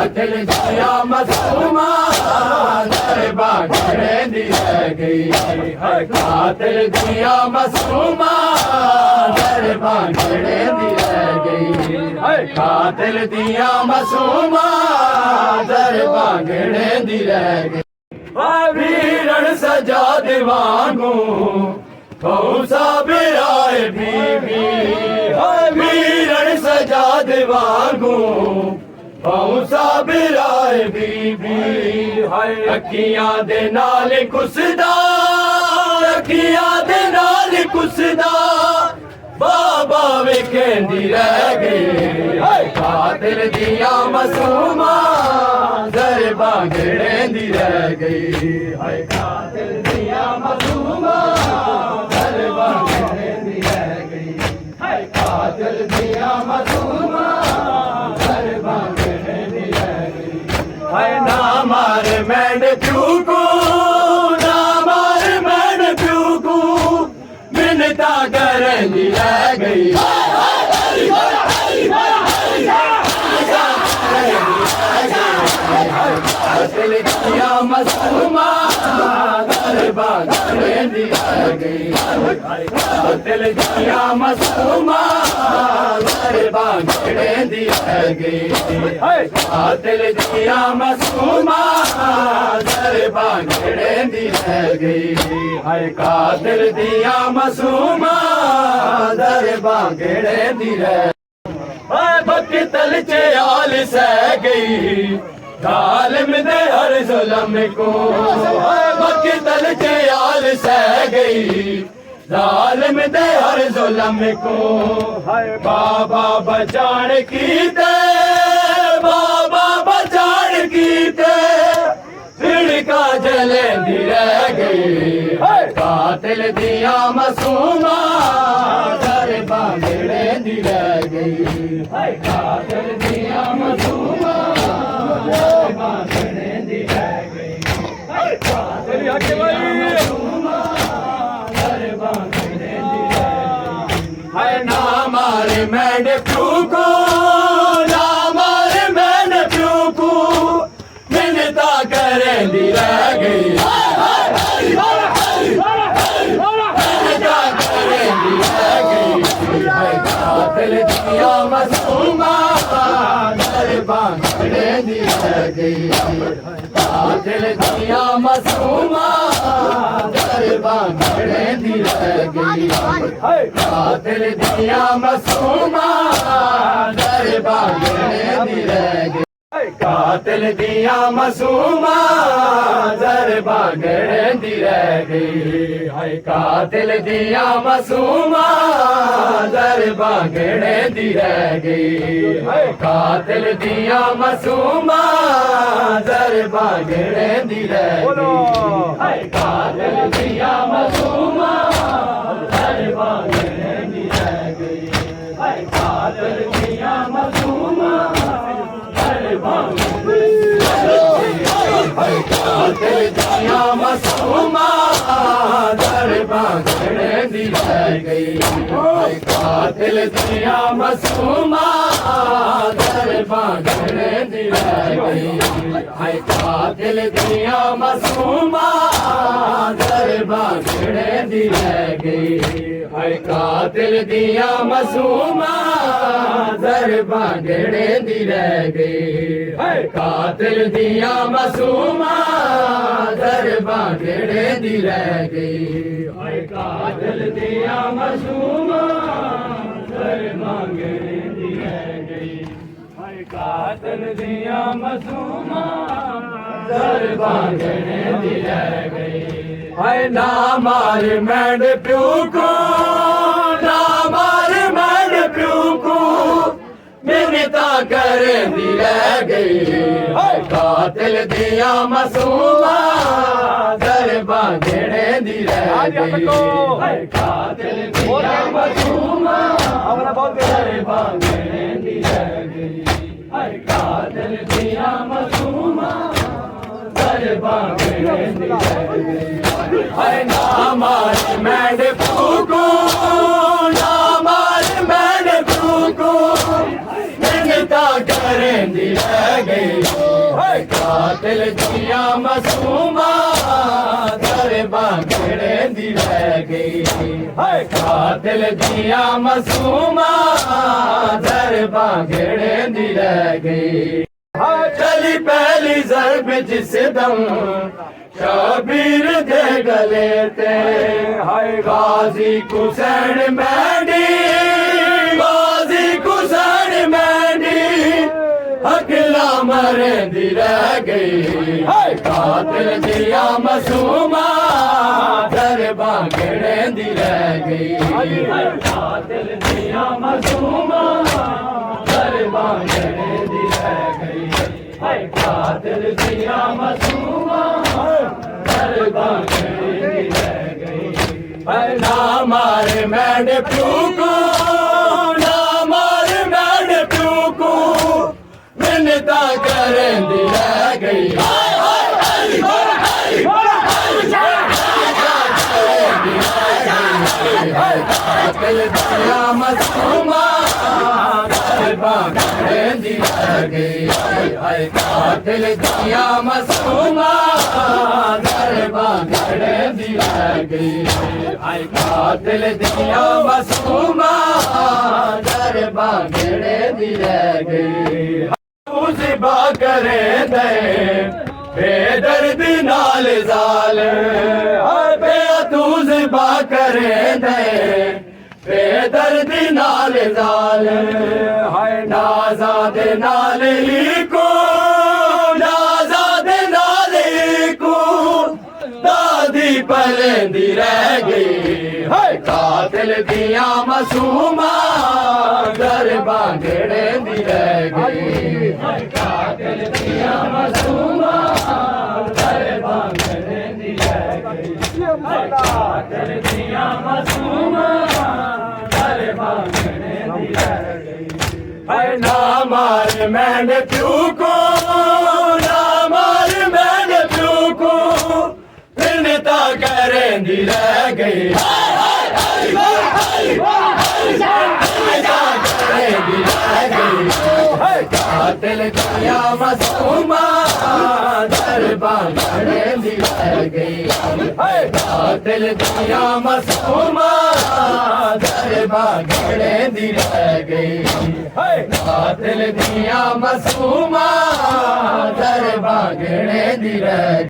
कातिल दिया मासूमा दर बांगड़े दी रह गई है कातिल दिया मासूमा दर बांगड़े दी रह गई है कातिल दिया मासूमा दर बांगड़े दी रह गई वीरण सजा दिवांगू कौसा बिराए बीबी वीरण सजा दिवांगू कौसा बिराए बीबी हाय अखियां दे नाल कुसदा अखियां दे नाल कुसदा बाबा वे कहंदी रह गई हाय कातिल दिया मासूमा दर बांगड़े दी रह गई हाय कातिल दिया मासूमा दर बांगड़े दी रह गई हाय कातिल दिया मासूमा दर बांगड़े दी रह गई हाय ना मार मैंने क्यों को ना मार मैंने क्यों को मिन्नता करंदी रह गई कातिल दिया मासूमा दर बांगड़े दी रह गई कातिल दिया मासूमा दर बांगड़े दी रह गई कातिल दिया मासूमा दर बांगड़े दी रह गई हाय कातिल दिया मासूमा दर बांगड़े दी रह बक्की तल चे आल सह गई जालिम दे हर जुल्म को बक्की तल चे आल सह गई जालिम दे हर जुल्म को हाय बाबा बचान कीते बाबा बचान कीते फिड़का जलेंदी रह गई हाय कातिल दिया मासूमा दर बांगड़े दी रह गई हाय कातिल दिया मासूमा दर बांगड़े दी रह गई हाय कातिल दिया मासूमा दर बांगड़े दी रह गई हाय ना मारे मैंने क्यों को ना मारे मैंने क्यों को मिन्नता करेंदी रह गई कातिल दिया मासूमा दर बांगड़े दी रह गई कातिल दिया मासूमा दर बांगड़े दी रह गई कातिल दिया मासूमा दर बांगड़े दी रह गई कातिल दिया मासूमा दर बांगड़े दी रह गई हाय कातिल दिया मासूमा दर बांगड़े दी रह गई हाय कातिल दिया मासूमा दर बांगड़े दी रह गई हाय कातिल दिया मासूमा दर बांगड़े दी रह गई हाय कातिल दिया मासूमा कातिल दिया मासूमा दर बांगड़े दी रह गई कातिल दिया मासूमा दर बांगड़े दी रह गई कातिल दिया मासूमा दर बांगड़े दी रह गई कातिल दिया मासूमा दर बांगड़े दी रह गई कातिल दिया मासूमा दर बांगड़े दी रह गई कातिल दिया मासूमा दर बांगड़े दी रह गई कातिल दिया मासूमा दर बांगड़े दी रह गई हाय ना मार मैंने प्यू को ना मार मैंने प्यू को मिन्नता करेंदी रह गई कातिल दिया मासूमा दर बांगड़े दी रह गई कातिल दिया मासूमा दर बांगड़े दी रह गई कातिल दिया मासूमा दर बांगड़े दी रह गई ना मार मैंने फूको ना मार मैंने फूको मिन्नता करेंदी रह गई कातिल दिया मासूमा दरबां घेड़े दी रह गई हाय कातिल दिया मासूमा दरबां घेड़े दी रह गई चली पहली ज़रब जिस दम शबीर दे गले ते हाय गाजी हुसैन मैंडी गाजी हुसैन मैंडी अकेला मरेंदी रह गई हाय कातिल दिया मासूमा दरबां घेड़ेंदी रह गई कातिल दिया मासूमा दरबां घेड़ेंदी रह गई हाय कातिल दिया मासूमा दरबां घेड़ेंदी रह गई ना मारे मैंने प्यू को ना मारे मैंने प्यू को मिन्नता करेंदी रह गई कातिल दिया मासूमा दरबां घेड़ेंदी रह गई हाय कातिल दिया मासूमा दरबां घेड़ेंदी रह गई हाय कातिल दिया मासूमा दरबां घेड़ेंदी रह गई मुसीबा करे दे बेदर्दी नाल जाल बे तू ज़िबा करे दे बेदर्दी नाल जाल हाय नाज़ाद नाल लिखो नाज़ाद नाल लिखो दादी पलेंदी रह गई हाय कातिल दिया मासूमा दरबां घेड़ेंदी रह गई हाय कातिल दिया मासूमा दरबां घेड़ेंदी रह गई हाय कातिल दिया मासूमा दरबां घेड़ेंदी रह गई हाय ना मार मैंने प्यू को ना मार मैंने प्यू को मिन्नता करेंदी रह गई कातिल दिया मासूमा दरबां घेड़ेंदी रह गई कातिल दिया मासूमा दरबां घेड़ेंदी रह गई कातिल दिया मासूमा दरबां घेड़ेंदी रह